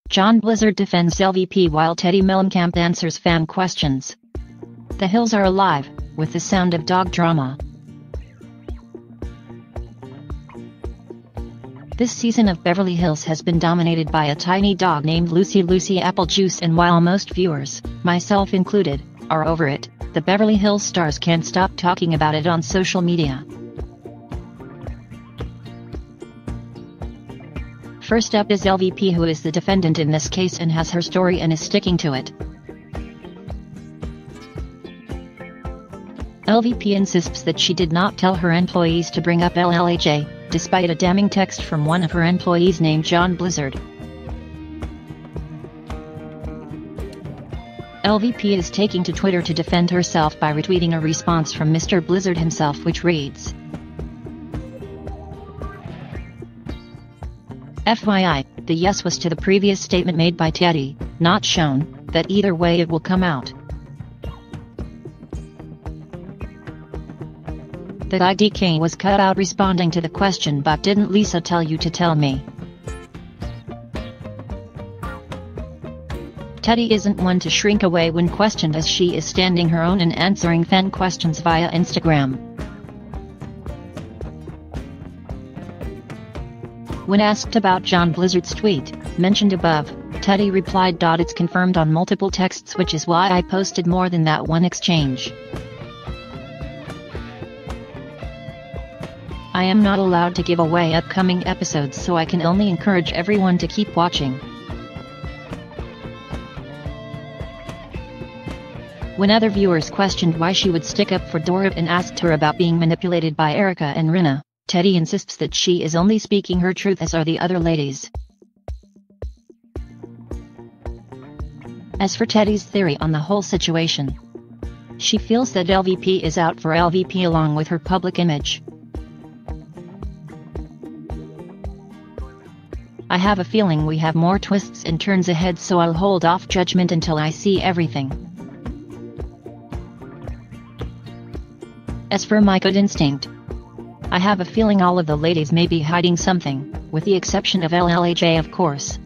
John Blizzard defends LVP while Teddi Mellencamp answers fan questions. The Hills are alive with the sound of dog drama. This season of Beverly Hills has been dominated by a tiny dog named Lucy Applejuice, and while most viewers, myself included, are over it, the Beverly Hills stars can't stop talking about it on social media. First up is LVP, who is the defendant in this case and has her story and is sticking to it. LVP insists that she did not tell her employees to bring up LLAJ, despite a damning text from one of her employees named John Blizzard. LVP is taking to Twitter to defend herself by retweeting a response from Mr. Blizzard himself, which reads, FYI, the yes was to the previous statement made by Teddi, not shown, that either way it will come out. The IDK was cut out responding to the question, but didn't Lisa tell you to tell me? Teddi isn't one to shrink away when questioned, as she is standing her own and answering fan questions via Instagram. When asked about John Blizzard's tweet, mentioned above, Teddi replied, "It's confirmed on multiple texts, which is why I posted more than that one exchange. I am not allowed to give away upcoming episodes, so I can only encourage everyone to keep watching." When other viewers questioned why she would stick up for Dora and asked her about being manipulated by Erica and Rinna, Teddi insists that she is only speaking her truth, as are the other ladies. As for Teddi's theory on the whole situation, she feels that LVP is out for LVP along with her public image. "I have a feeling we have more twists and turns ahead, so I'll hold off judgment until I see everything. As for my gut instinct, I have a feeling all of the ladies may be hiding something, with the exception of LLAJ, of course.